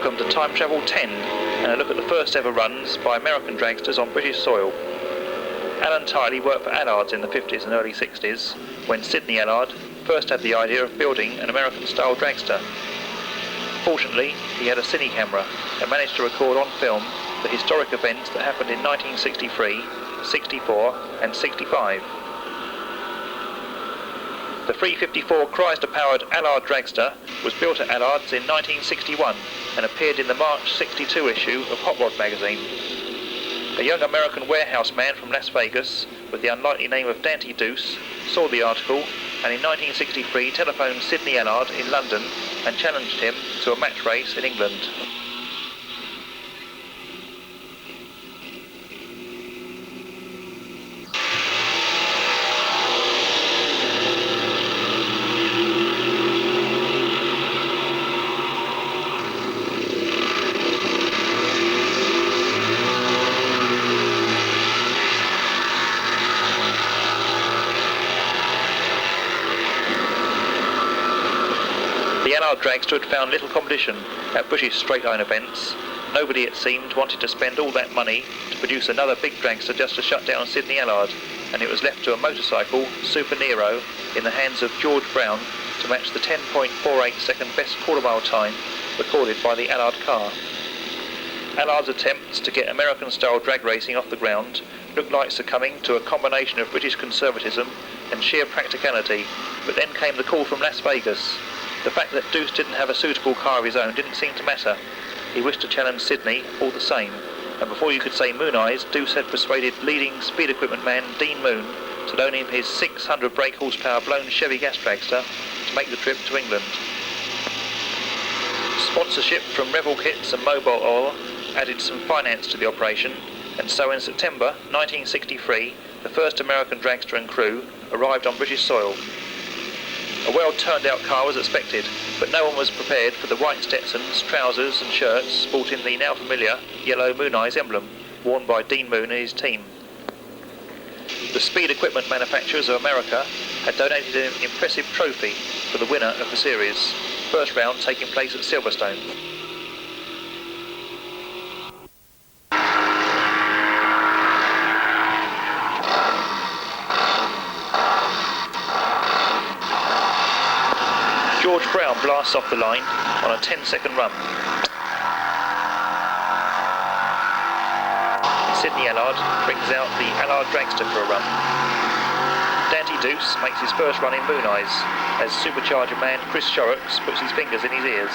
Welcome to Time Travel 10 and a look at the first ever runs by American dragsters on British soil. Alan Tiley worked for Allards in the 50s and early 60s when Sidney Allard first had the idea of building an American style dragster. Fortunately, he had a cine camera and managed to record on film the historic events that happened in 1963, 64 and 65. The 354 Chrysler-powered Allard dragster was built at Allard's in 1961 and appeared in the March 62 issue of Hot Rod magazine. A young American warehouse man from Las Vegas with the unlikely name of Dante Deuce saw the article and in 1963 telephoned Sidney Allard in London and challenged him to a match race in England. The Allard dragster had found little competition at British straight-line events. Nobody, it seemed, wanted to spend all that money to produce another big dragster just to shut down Sidney Allard, and it was left to a motorcycle, Super Nero, in the hands of George Brown to match the 10.48 second best quarter-mile time recorded by the Allard car. Allard's attempts to get American-style drag racing off the ground looked like succumbing to a combination of British conservatism and sheer practicality, but then came the call from Las Vegas. The fact that Deuce didn't have a suitable car of his own didn't seem to matter. He wished to challenge Sidney all the same, and before you could say Mooneyes, Deuce had persuaded leading speed equipment man Dean Moon to loan him his 600 brake horsepower blown Chevy gas dragster to make the trip to England. Sponsorship from Revel Kits and Mobile Oil added some finance to the operation, and so in September 1963, the first American dragster and crew arrived on British soil. A well-turned-out car was expected, but no one was prepared for the white Stetsons, trousers and shirts sporting the now familiar yellow Mooneyes emblem, worn by Dean Moon and his team. The Speed Equipment Manufacturers of America had donated an impressive trophy for the winner of the series, first round taking place at Silverstone. George Brown blasts off the line on a 10-second run. Sidney Allard brings out the Allard dragster for a run. Dante Deuce makes his first run in Mooneyes as supercharger man Chris Shorrocks puts his fingers in his ears.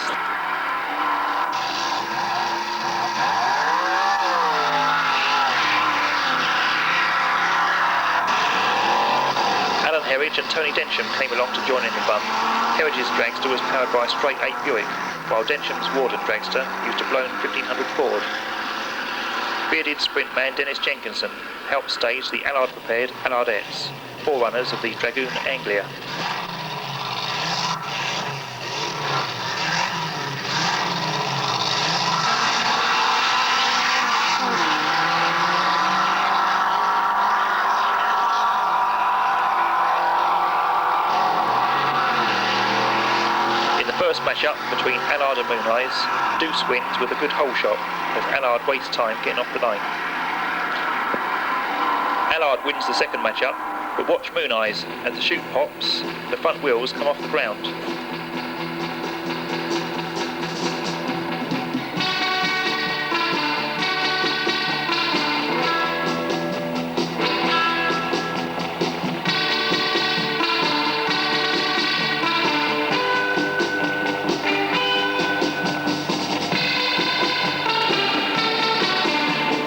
Alan Herridge and Tony Densham came along to join in the fun. Herridge's dragster was powered by a straight 8 Buick, while Densham's Warden dragster used a blown 1500 Ford. Bearded sprint man Dennis Jenkinson helped stage the Allard-prepared Allardettes, forerunners of the Dragoon Anglia. First match-up between Allard and Mooneyes, Deuce wins with a good hole shot as Allard wastes time getting off the line. Allard wins the second match-up, but watch Mooneyes as the chute pops, the front wheels come off the ground.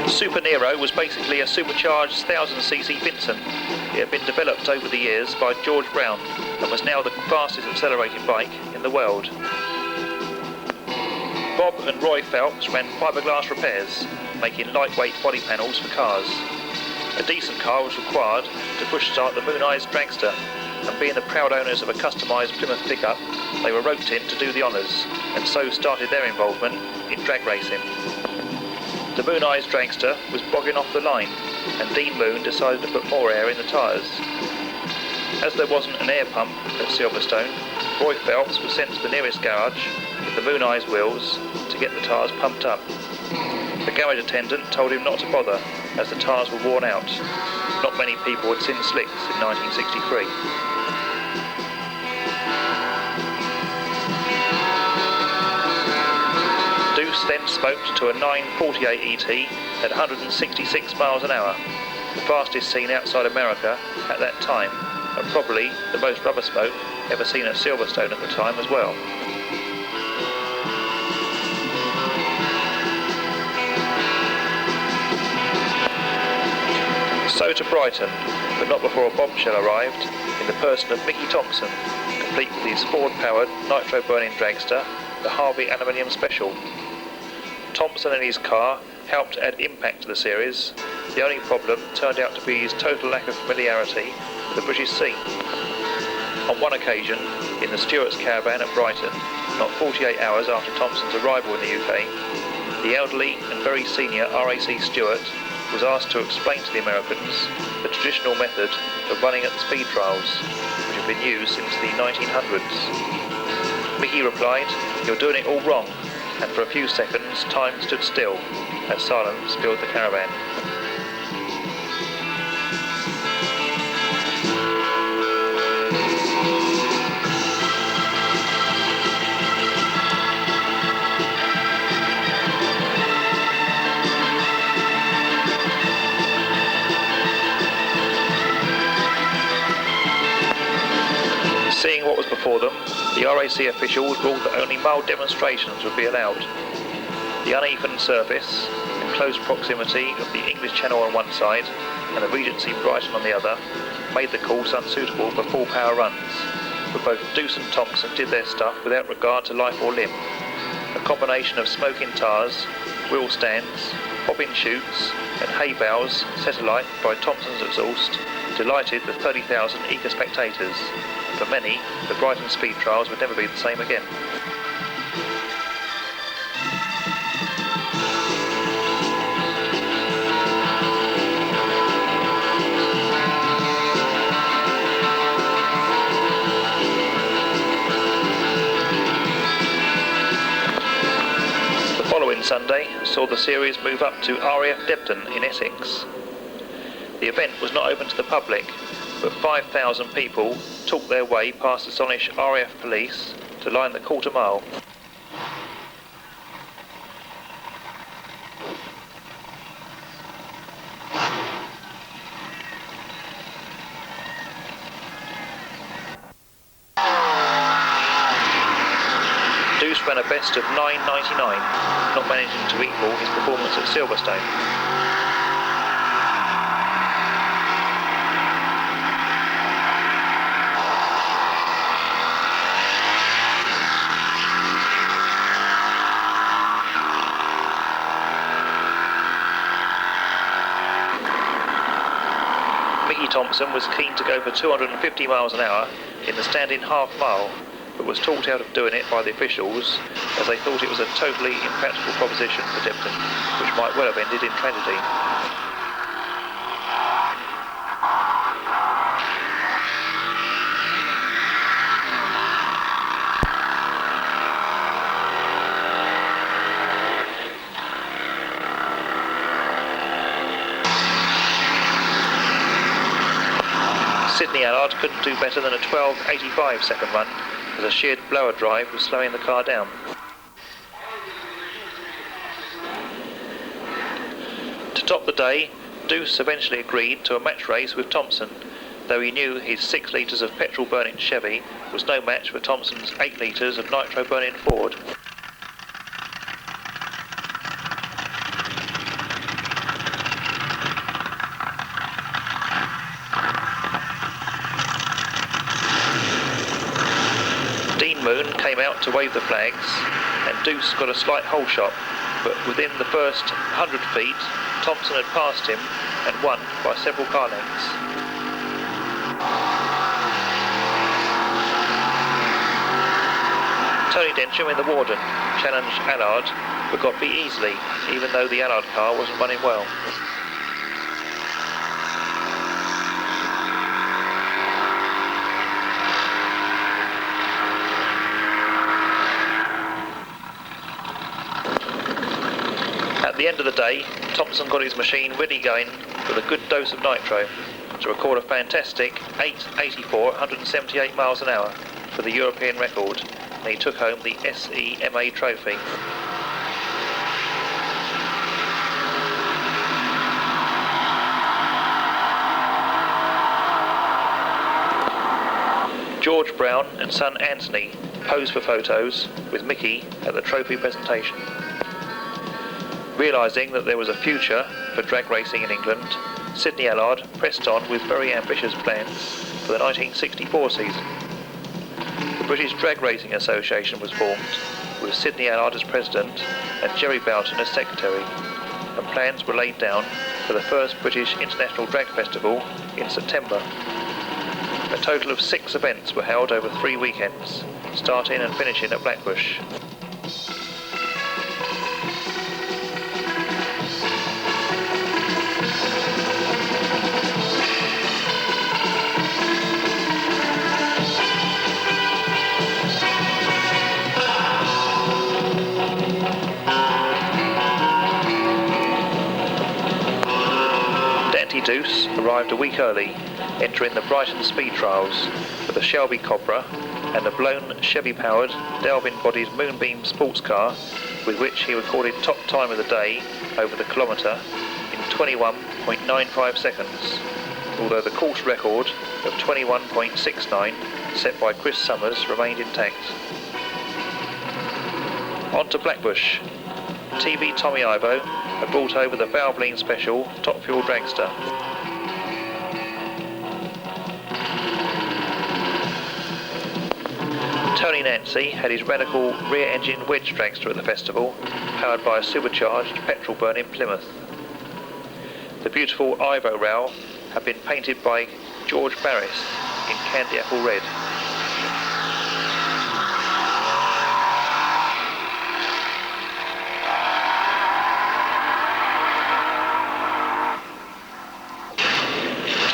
Super Nero was basically a supercharged 1000cc Vincent. It had been developed over the years by George Brown and was now the fastest accelerating bike in the world. Bob and Roy Phelps ran fiberglass repairs, making lightweight body panels for cars. A decent car was required to push start the Mooneyes dragster, and being the proud owners of a customised Plymouth pickup, they were roped in to do the honours, and so started their involvement in drag racing. The Mooneyes dragster was bogging off the line, and Dean Moon decided to put more air in the tyres. As there wasn't an air pump at Silverstone, Roy Phelps was sent to the nearest garage with the Mooneyes wheels to to get the tyres pumped up. The garage attendant told him not to bother, as the tyres were worn out. Not many people had seen slicks in 1963. Deuce then smoked to a 948 ET at 166 miles an hour, the fastest seen outside America at that time, and probably the most rubber smoke ever seen at Silverstone at the time as well. So to Brighton, but not before a bombshell arrived in the person of Mickey Thompson, complete with his Ford-powered nitro-burning dragster, the Harvey Aluminium Special. Thompson and his car helped add impact to the series. The only problem turned out to be his total lack of familiarity with the British scene. On one occasion, in the Stewart's caravan at Brighton, not 48 hours after Thompson's arrival in the UK, the elderly and very senior RAC Stewart was asked to explain to the Americans the traditional method of running at the speed trials, which have been used since the 1900s. Mickey replied, "You're doing it all wrong," and for a few seconds time stood still as silence filled the caravan. Seeing what was before them, the RAC officials ruled that only mild demonstrations would be allowed. The uneven surface and close proximity of the English Channel on one side and the Regency Brighton on the other made the course unsuitable for full power runs, but both Deuce and Thompson did their stuff without regard to life or limb. A combination of smoking tyres, wheel stands, bobbing chutes and hay bales set alight by Thompson's exhaust delighted the 30,000 eager spectators. For many, the Brighton speed trials would never be the same again. The following Sunday saw the series move up to RAF Debden in Essex. The event was not open to the public, but 5,000 people took their way past astonished RAF police to line the quarter mile. Deuce ran a best of 9.99, not managing to equal his performance at Silverstone. Thompson was keen to go for 250 miles an hour in the standing half mile, but was talked out of doing it by the officials as they thought it was a totally impractical proposition for Debden, which might well have ended in tragedy. Allard couldn't do better than a 12.85 second run, as a sheared blower drive was slowing the car down. To top the day, Deuce eventually agreed to a match race with Thompson, though he knew his 6 litres of petrol-burning Chevy was no match for Thompson's 8 litres of nitro-burning Ford. Moon came out to wave the flags, and Deuce got a slight hole shot, but within the first 100 feet, Thompson had passed him and won by several car lengths. Tony Densham in the Warden challenged Allard, but got beat easily, even though the Allard car wasn't running well. At the end of the day, Thompson got his machine really going with a good dose of nitro to record a fantastic 8.84 at 178 miles an hour for the European record, and he took home the SEMA trophy. George Brown and son Anthony posed for photos with Mickey at the trophy presentation. Realising that there was a future for drag racing in England, Sidney Allard pressed on with very ambitious plans for the 1964 season. The British Drag Racing Association was formed, with Sidney Allard as president and Jerry Boughton as secretary, and plans were laid down for the first British International Drag Festival in September. A total of 6 events were held over 3 weekends, starting and finishing at Blackbush. Deuce arrived a week early, entering the Brighton speed trials with a Shelby Cobra and a blown Chevy-powered, Delvin-bodied Moonbeam sports car, with which he recorded top time of the day over the kilometre in 21.95 seconds, although the course record of 21.69 set by Chris Summers remained intact. On to Blackbush. TV Tommy Ivo had brought over the Valvoline Special Top Fuel Dragster. Tony Nancy had his radical rear-engine wedge dragster at the festival, powered by a supercharged petrol burn in Plymouth. The beautiful Ivo Row had been painted by George Barris in candy apple red.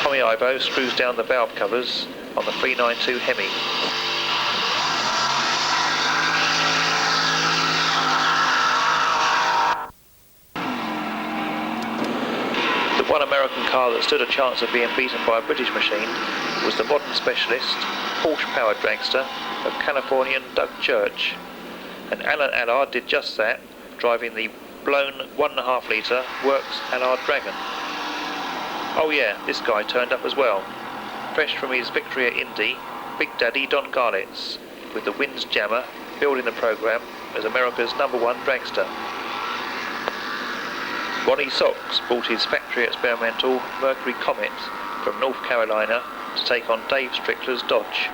Tommy Ivo screws down the valve covers on the 392 Hemi. The one American car that stood a chance of being beaten by a British machine was the modern specialist, Porsche-powered dragster of Californian Doug Church, and Alan Allard did just that, driving the blown 1.5 litre Works Allard Dragon. Oh yeah, this guy turned up as well, fresh from his victory at Indy, Big Daddy Don Garlitz, with the Winds Jammer building the programme as America's #1 dragster. Ronnie Socks brought his factory experimental Mercury Comet from North Carolina to take on Dave Strickler's Dodge.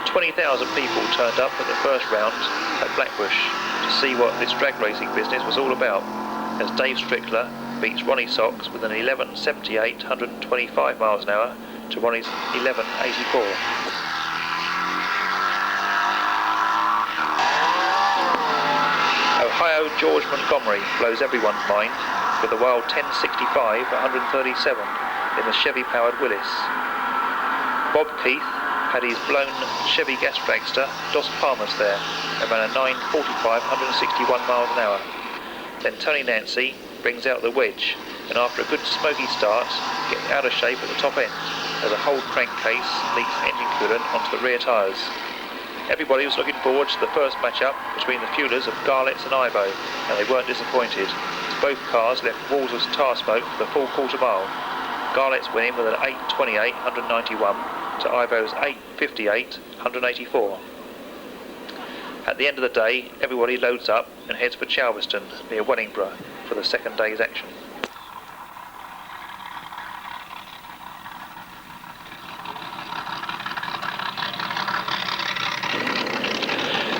20,000 people turned up at the first round at Blackbush to see what this drag racing business was all about, as Dave Strickler beats Ronnie Socks with an 11.78 125 miles an hour to Ronnie's 11.84. Ohio George Montgomery blows everyone's mind with the wild 10.65 at 137 in the Chevy-powered Willis. Bob Keith had his blown Chevy gas dragster Dos Palmas there and ran a 9.45 161 miles an hour. Then Tony Nancy brings out the wedge, and after a good smoky start, gets out of shape at the top end as a whole crankcase leaks engine coolant onto the rear tyres. Everybody was looking forward to the first match-up between the fuelers of Garlitz and Ivo, and they weren't disappointed, as both cars left walls of tar smoke for the full quarter mile. Garlitz winning with an 8.28 191 to Ivo's 8.58 184. At the end of the day, everybody loads up and heads for Silverstone near Wellingborough for the second day's action.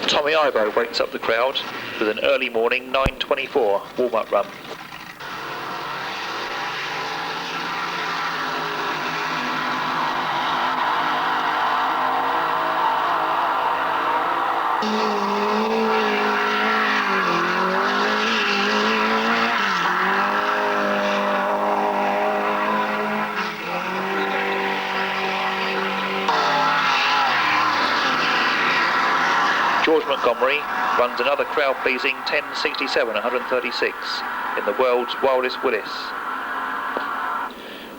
Tommy Ivo wakes up the crowd with an early morning 9.24 warm-up run. George Montgomery runs another crowd-pleasing 10.67 136 in the world's wildest Willis.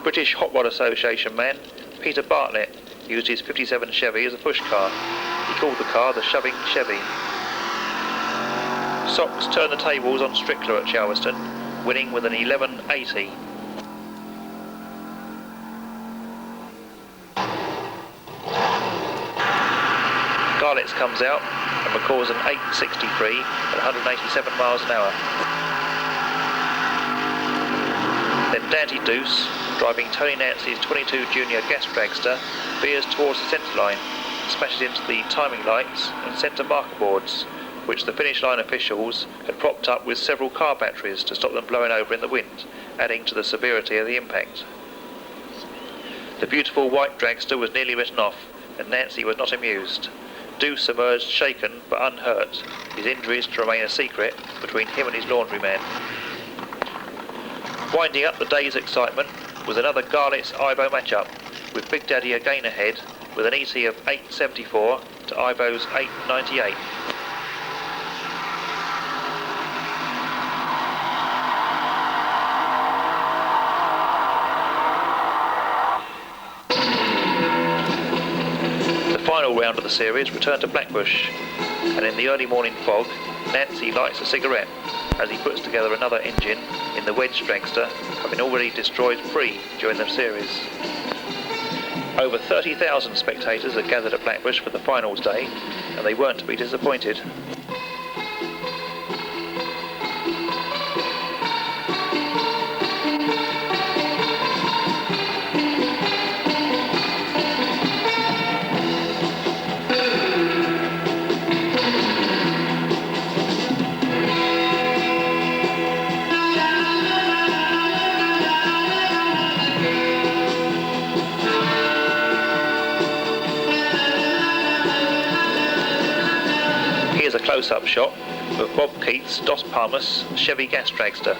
British Hot Rod Association man Peter Bartlett used his 57 Chevy as a push car. He called the car the Shoving Chevy. Socks turned the tables on Strickler at Chelveston, winning with an 11.80. Garlett's comes out and records an 8.63 at 187 miles an hour. Then Dante Deuce, driving Tony Nancy's 22 Junior gas dragster, veers towards the centre line, smashes into the timing lights and centre marker boards, which the finish line officials had propped up with several car batteries to stop them blowing over in the wind, adding to the severity of the impact. The beautiful white dragster was nearly written off, and Nancy was not amused. Deuce emerged shaken but unhurt, his injuries to remain a secret between him and his laundryman. Winding up the day's excitement was another Garlett's Ivo matchup, with Big Daddy again ahead with an ET of 8.74 to Ivo's 8.98. The final round of the series returned to Blackbush, and in the early morning fog, Nancy lights a cigarette as he puts together another engine in the wedge dragster, having already destroyed 3 during the series. Over 30,000 spectators had gathered at Blackbush for the finals day, and they weren't to be disappointed. Here's a close-up shot of Bob Keith's Dos Palmas Chevy gas dragster.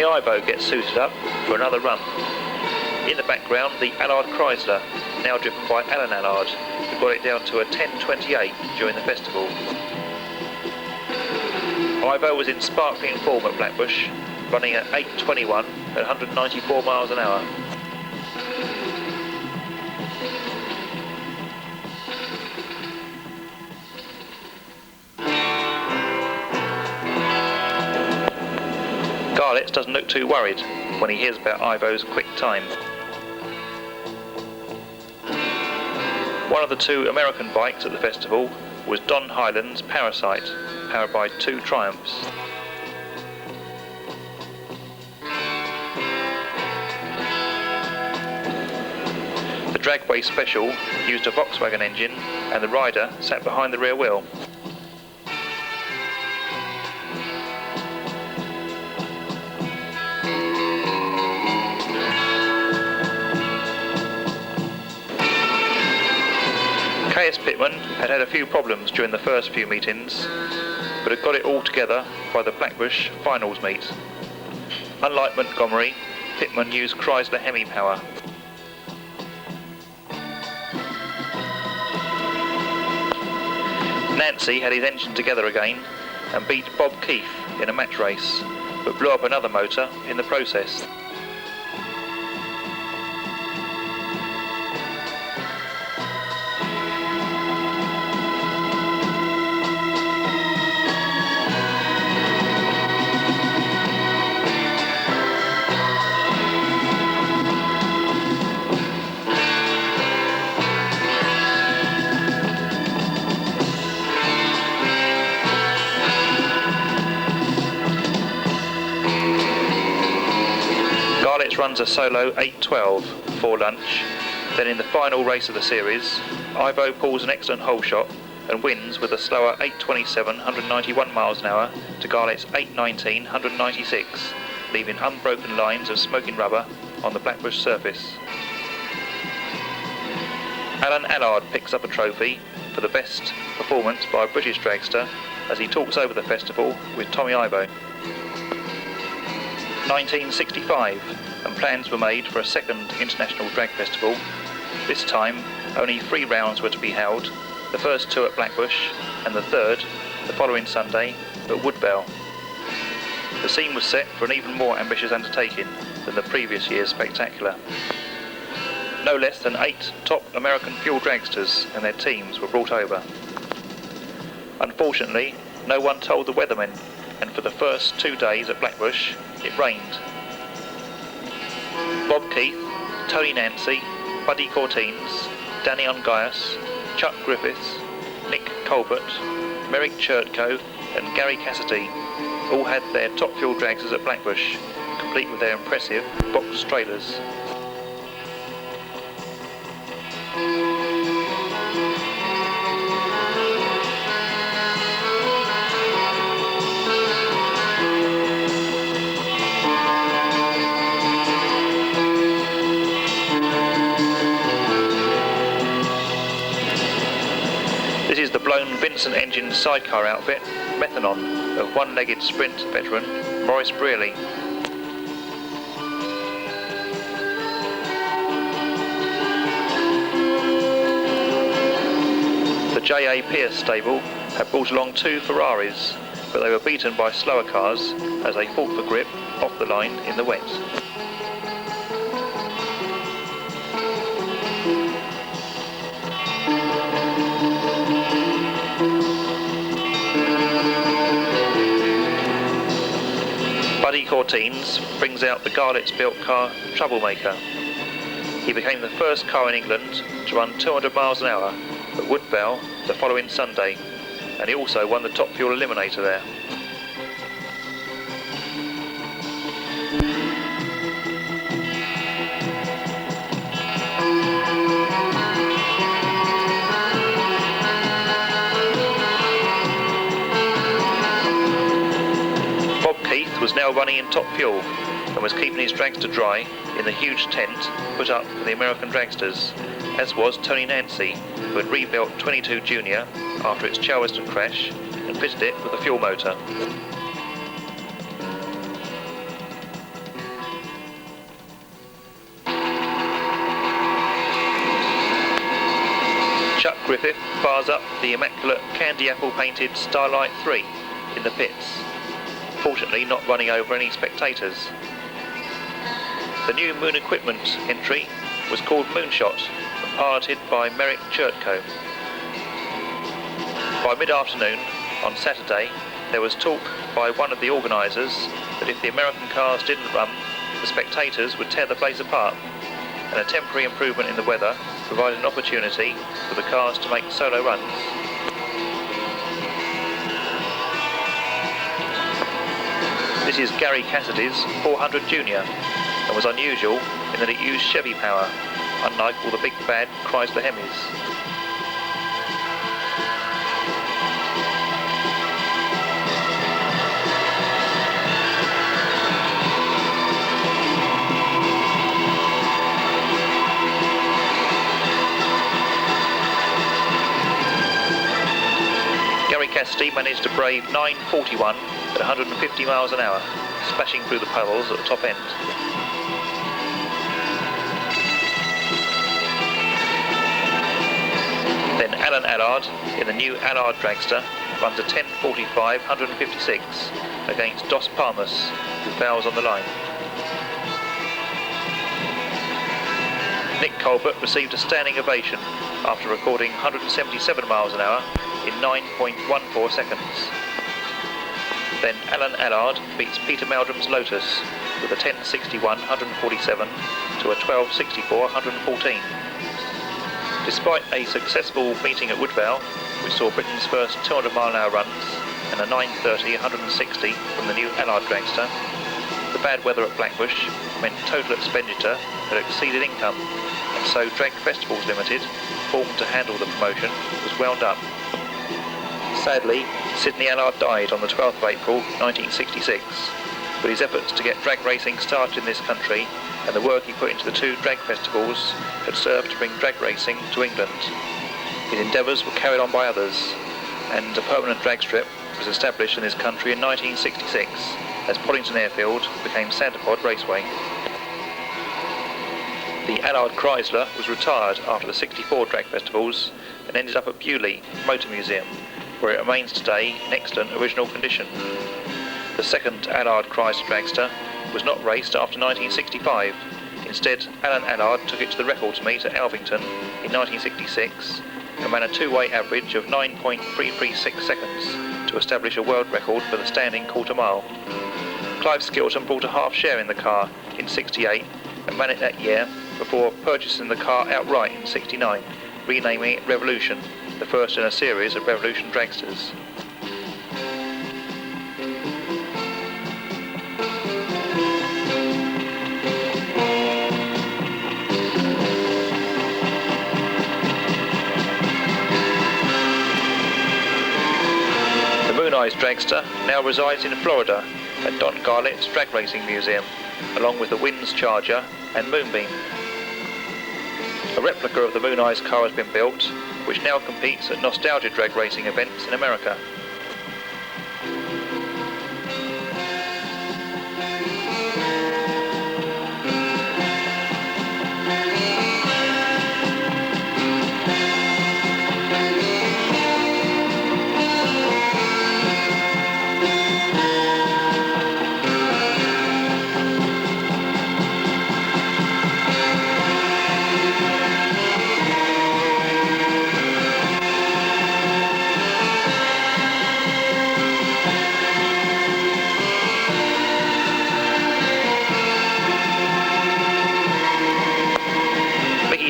Ivo gets suited up for another run. In the background, the Allard Chrysler, now driven by Alan Allard, who got it down to a 10.28 during the festival. Ivo was in sparkling form at Blackbush, running at 8.21 at 194 miles an hour. Garlett's doesn't look too worried when he hears about Ivo's quick time. One of the 2 American bikes at the festival was Don Highland's Parasite, powered by 2 Triumphs. The Dragway Special used a Volkswagen engine, and the rider sat behind the rear wheel. K.S. Pittman had a few problems during the first few meetings, but had got it all together by the Blackbush finals meet. Unlike Montgomery, Pittman used Chrysler Hemi power. Nancy had his engine together again and beat Bob Keith in a match race, but blew up another motor in the process. Runs a solo 8.12 for lunch, Then in the final race of the series, Ivo pulls an excellent hole shot and wins with a slower 8.27, 191 miles an hour to Garlett's 8.19, 196, leaving unbroken lines of smoking rubber on the Blackbush surface. Allard picks up a trophy for the best performance by a British dragster as he talks over the festival with Tommy Ivo. 1965, and plans were made for a second international drag festival. This time, only 3 rounds were to be held, the first 2 at Blackbush and the third, the following Sunday, at Woodvale. The scene was set for an even more ambitious undertaking than the previous year's spectacular. No less than 8 top American fuel dragsters and their teams were brought over. Unfortunately, no one told the weathermen, and for the first 2 days at Blackbush, it rained. Bob Keith, Tony Nancy, Buddy Courtines, Danny Ungaius, Chuck Griffiths, Nick Colbert, Merrick Churtko and Gary Cassidy all had their top fuel dragsters at Blackbush, complete with their impressive box trailers. This is the blown Vincent engine sidecar outfit, Methanon, of one-legged sprint veteran Maurice Brearley. The J.A. Pierce stable had brought along 2 Ferraris, but they were beaten by slower cars as they fought for grip off the line in the wet. Buddy Courtines brings out the Garlett's-built car Troublemaker. He became the first car in England to run 200 miles an hour at Woodvale the following Sunday, and he also won the Top Fuel Eliminator there. Was now running in top fuel and was keeping his dragster dry in the huge tent put up for the American dragsters, as was Tony Nancy, who had rebuilt 22 Junior after its Charleston crash and fitted it with a fuel motor. Chuck Griffith fires up the immaculate candy apple painted Starlight 3 in the pits, fortunately not running over any spectators. The new Moon Equipment entry was called Moonshot and piloted by Merrick Churtko. By mid-afternoon on Saturday, there was talk by one of the organisers that if the American cars didn't run, the spectators would tear the place apart, and a temporary improvement in the weather provided an opportunity for the cars to make solo runs. This is Gary Cassidy's 400 Junior and was unusual in that it used Chevy power, unlike all the big bad Chrysler Hemis. Gary Cassidy managed to brave 9.41 at 150 miles an hour, splashing through the puddles at the top end. Then Alan Allard, in the new Allard dragster, runs a 10.45, 156 against Dos Palmas, who fouls on the line. Nick Colbert received a standing ovation after recording 177 miles an hour in 9.14 seconds. Then Alan Allard beats Peter Meldrum's Lotus with a 10.61, 147 to a 12.64, 114. Despite a successful meeting at Woodvale, which saw Britain's first 200 mile an hour runs and a 9.30, 160 from the new Allard dragster, the bad weather at Blackbush meant total expenditure had exceeded income, and so Drag Festivals Limited, formed to handle the promotion, was wound up. Sadly, Sidney Allard died on the 12th of April 1966, but his efforts to get drag racing started in this country and the work he put into the two drag festivals had served to bring drag racing to England. His endeavours were carried on by others, and a permanent drag strip was established in this country in 1966 as Poddington Airfield became Santipod Raceway. The Allard Chrysler was retired after the 64 drag festivals and ended up at Bewley Motor Museum, where it remains today in excellent original condition. The second Allard Chrysler dragster was not raced after 1965. Instead, Alan Allard took it to the records meet at Alvington in 1966 and ran a two-way average of 9.336 seconds to establish a world record for the standing quarter mile. Clive Skilton brought a half share in the car in 68 and ran it that year before purchasing the car outright in 69, renaming it Revolution, the first in a series of Revolution dragsters. The Mooneyes dragster now resides in Florida at Don Garlett's Drag Racing Museum, along with the Winds Charger and Moonbeam. A replica of the Mooneyes car has been built, which now competes at nostalgia drag racing events in America.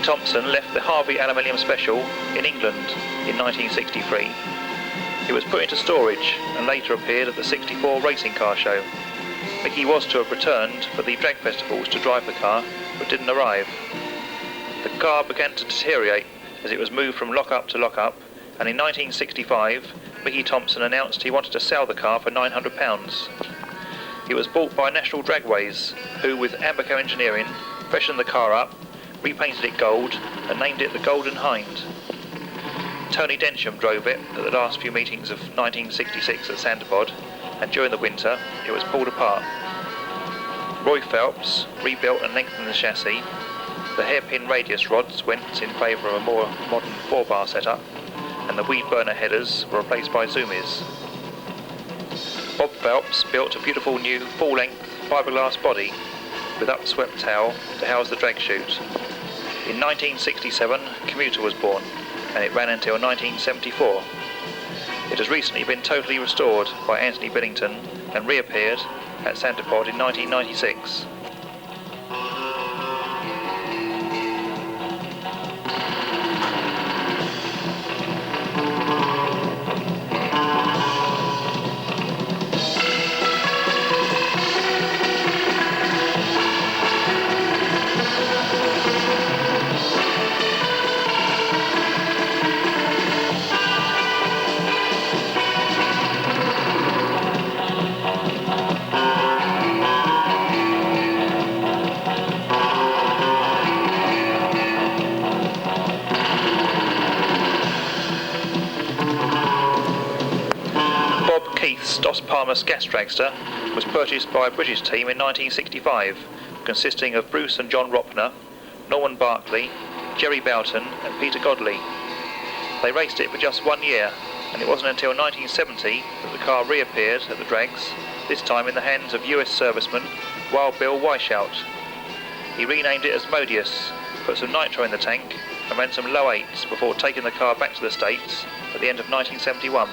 Thompson left the Harvey Aluminium Special in England in 1963. It was put into storage and later appeared at the 64 Racing Car Show. Mickey was to have returned for the drag festivals to drive the car, but didn't arrive. The car began to deteriorate as it was moved from lock-up to lock-up, and in 1965 Mickey Thompson announced he wanted to sell the car for £900. It was bought by National Dragways, who with Amberco Engineering freshened the car up, repainted it gold and named it the Golden Hind. Tony Densham drove it at the last few meetings of 1966 at Santipod, and during the winter it was pulled apart. Roy Phelps rebuilt and lengthened the chassis. The hairpin radius rods went in favour of a more modern 4-bar setup, and the weed burner headers were replaced by Zoomies. Bob Phelps built a beautiful new full-length fiberglass body with upswept tail to house the drag chute. In 1967, Commuter was born, and it ran until 1974. It has recently been totally restored by Anthony Billington and reappeared at Santipod in 1996. Keith's Dos Palmas gas dragster was purchased by a British team in 1965, consisting of Bruce and John Ropner, Norman Barclay, Jerry Boughton and Peter Godley. They raced it for just 1 year, and it wasn't until 1970 that the car reappeared at the drags, this time in the hands of US serviceman Wild Bill Weishout. He renamed it as Mooneyes, put some nitro in the tank and ran some low 8s before taking the car back to the States at the end of 1971.